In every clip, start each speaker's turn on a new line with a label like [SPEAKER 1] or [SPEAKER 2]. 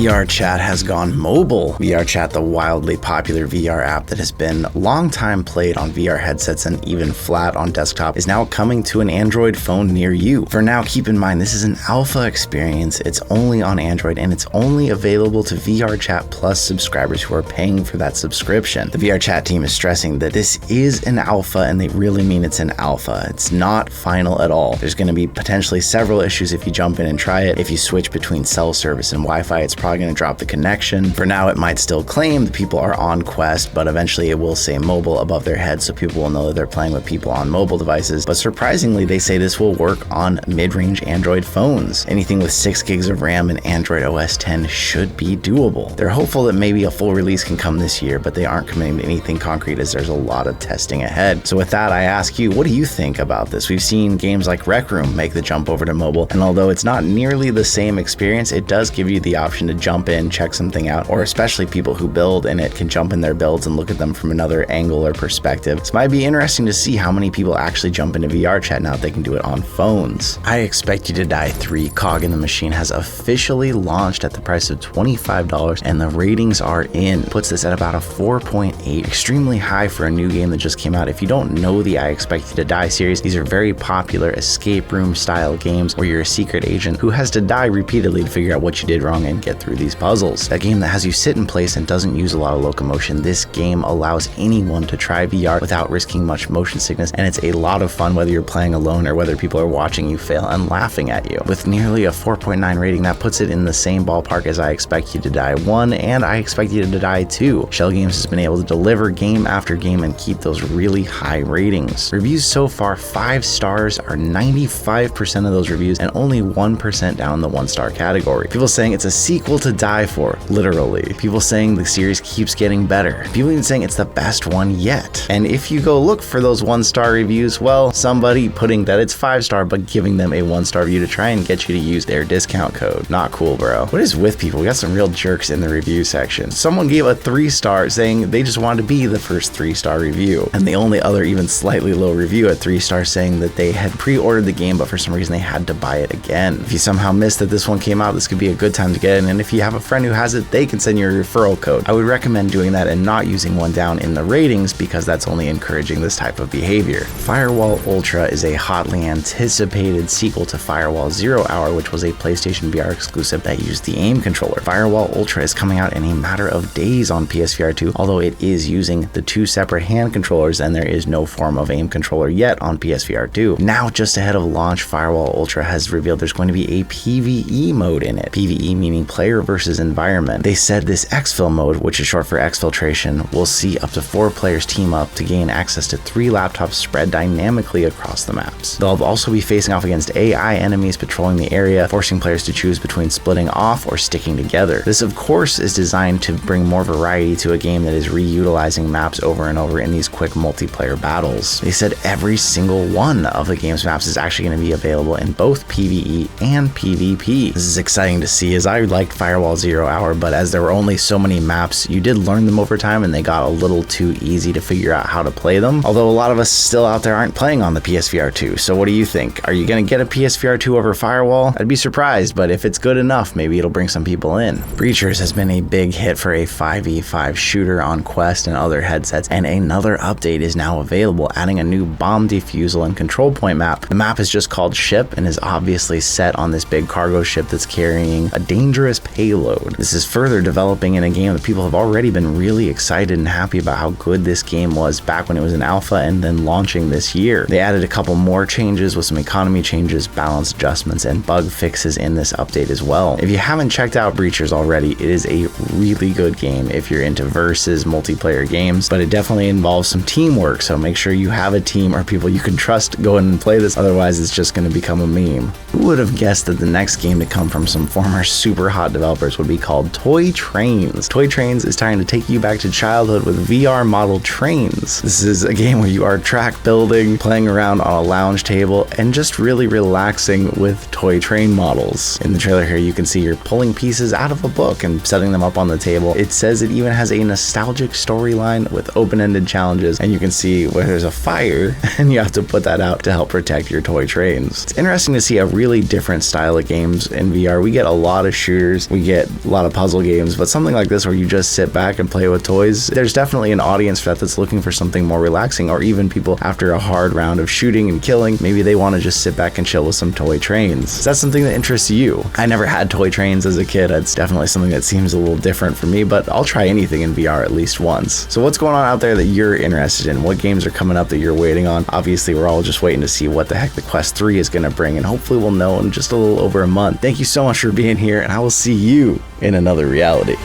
[SPEAKER 1] VRChat has gone mobile. VRChat, the wildly popular VR app that has been long time played on VR headsets and even flat on desktop, is now coming to an Android phone near you. For now, keep in mind this is an alpha experience. It's only on Android and it's only available to VRChat Plus subscribers who are paying for that subscription. The VRChat team is stressing that this is an alpha and they really mean it's an alpha. It's not final at all. There's going to be potentially several issues if you jump in and try it. If you switch between cell service and Wi-Fi, it's probably going to drop the connection. For now, it might still claim that people are on Quest, but eventually it will say mobile above their head so people will know that they're playing with people on mobile devices. But surprisingly, they say this will work on mid-range Android phones. Anything with 6 gigs of RAM and Android OS 10 should be doable. They're hopeful that maybe a full release can come this year, but they aren't committing to anything concrete as there's a lot of testing ahead. So with that, I ask you, what do you think about this? We've seen games like Rec Room make the jump over to mobile, and although it's not nearly the same experience, it does give you the option to jump in, check something out, or especially people who build in it can jump in their builds and look at them from another angle or perspective. So it might be interesting to see how many people actually jump into VRChat now that they can do it on phones. I Expect You to Die 3 Cog in the Machine has officially launched at the price of $25 and the ratings are in. Puts this at about a 4.8, extremely high for a new game that just came out. If you don't know the I Expect You to Die series, these are very popular escape room style games where you're a secret agent who has to die repeatedly to figure out what you did wrong and get through these puzzles. A game that has you sit in place and doesn't use a lot of locomotion. This game allows anyone to try VR without risking much motion sickness, and it's a lot of fun whether you're playing alone or whether people are watching you fail and laughing at you. With nearly a 4.9 rating, that puts it in the same ballpark as I Expect You to Die 1 and I Expect You to Die 2. Schell Games has been able to deliver game after game and keep those really high ratings. Reviews so far, 5 stars are 95% of those reviews and only 1% down in the 1-star category. People saying it's a sequel to Die for, literally. People saying the series keeps getting better. People even saying it's the best one yet. And if you go look for those 1-star reviews, well, somebody putting that it's 5-star but giving them a 1-star review to try and get you to use their discount code. Not cool, bro. What is with people? We got some real jerks in the review section. Someone gave a 3-star saying they just wanted to be the first 3-star review. And the only other even slightly low review at 3 stars saying that they had pre-ordered the game but for some reason they had to buy it again. If you somehow missed that this one came out, this could be a good time to get in, and if you have a friend who has it, they can send you a referral code. I would recommend doing that and not using one down in the ratings because that's only encouraging this type of behavior. Firewall Ultra is a hotly anticipated sequel to Firewall 0 Hour, which was a PlayStation VR exclusive that used the aim controller. Firewall Ultra is coming out in a matter of days on PSVR 2, although it is using the 2 separate hand controllers and there is no form of aim controller yet on PSVR 2. Now, just ahead of launch, Firewall Ultra has revealed there's going to be a PvE mode in it. PvE meaning player versus environment. They said this exfil mode, which is short for exfiltration, will see up to 4 players team up to gain access to 3 laptops spread dynamically across the maps. They'll also be facing off against AI enemies patrolling the area, forcing players to choose between splitting off or sticking together. This, of course, is designed to bring more variety to a game that is reutilizing maps over and over in these quick multiplayer battles. They said every single one of the game's maps is actually going to be available in both PvE and PvP. This is exciting to see, as I liked Firewall 0 Hour, but as there were only so many maps, you did learn them over time and they got a little too easy to figure out how to play them. Although a lot of us still out there aren't playing on the PSVR 2. So what do you think? Are you going to get a PSVR 2 over Firewall? I'd be surprised, but if it's good enough, maybe it'll bring some people in. Breachers has been a big hit for a 5v5 shooter on Quest and other headsets, and another update is now available, adding a new bomb defusal and control point map. The map is just called Ship and is obviously set on this big cargo ship that's carrying a dangerous payload. This is further developing in a game that people have already been really excited and happy about how good this game was back when it was in alpha and then launching this year. They added a couple more changes with some economy changes, balance adjustments, and bug fixes in this update as well. If you haven't checked out Breachers already, it is a really good game if you're into versus multiplayer games, but it definitely involves some teamwork, so make sure you have a team or people you can trust go in and play this, otherwise it's just going to become a meme. Who would have guessed that the next game to come from some former Superhot developers would be called Toy Trains? Toy Trains is trying to take you back to childhood with VR model trains. This is a game where you are track building, playing around on a lounge table, and just really relaxing with toy train models. In the trailer here, you can see you're pulling pieces out of a book and setting them up on the table. It says it even has a nostalgic storyline with open-ended challenges, and you can see where there's a fire and you have to put that out to help protect your toy trains. It's interesting to see a really different style of games in VR. We get a lot of shooters, we get a lot of puzzle games, but something like this where you just sit back and play with toys, there's definitely an audience for that that's looking for something more relaxing, or even people after a hard round of shooting and killing, maybe they want to just sit back and chill with some toy trains. Is that something that interests you? I never had toy trains as a kid. It's definitely something that seems a little different for me, but I'll try anything in VR at least once. So what's going on out there that you're interested in? What games are coming up that you're waiting on? Obviously, we're all just waiting to see what the heck the Quest 3 is going to bring, and hopefully we'll know in just a little over a month. Thank you so much for being here, and I will see you in another reality.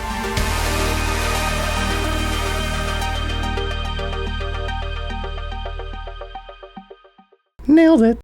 [SPEAKER 1] Nailed it.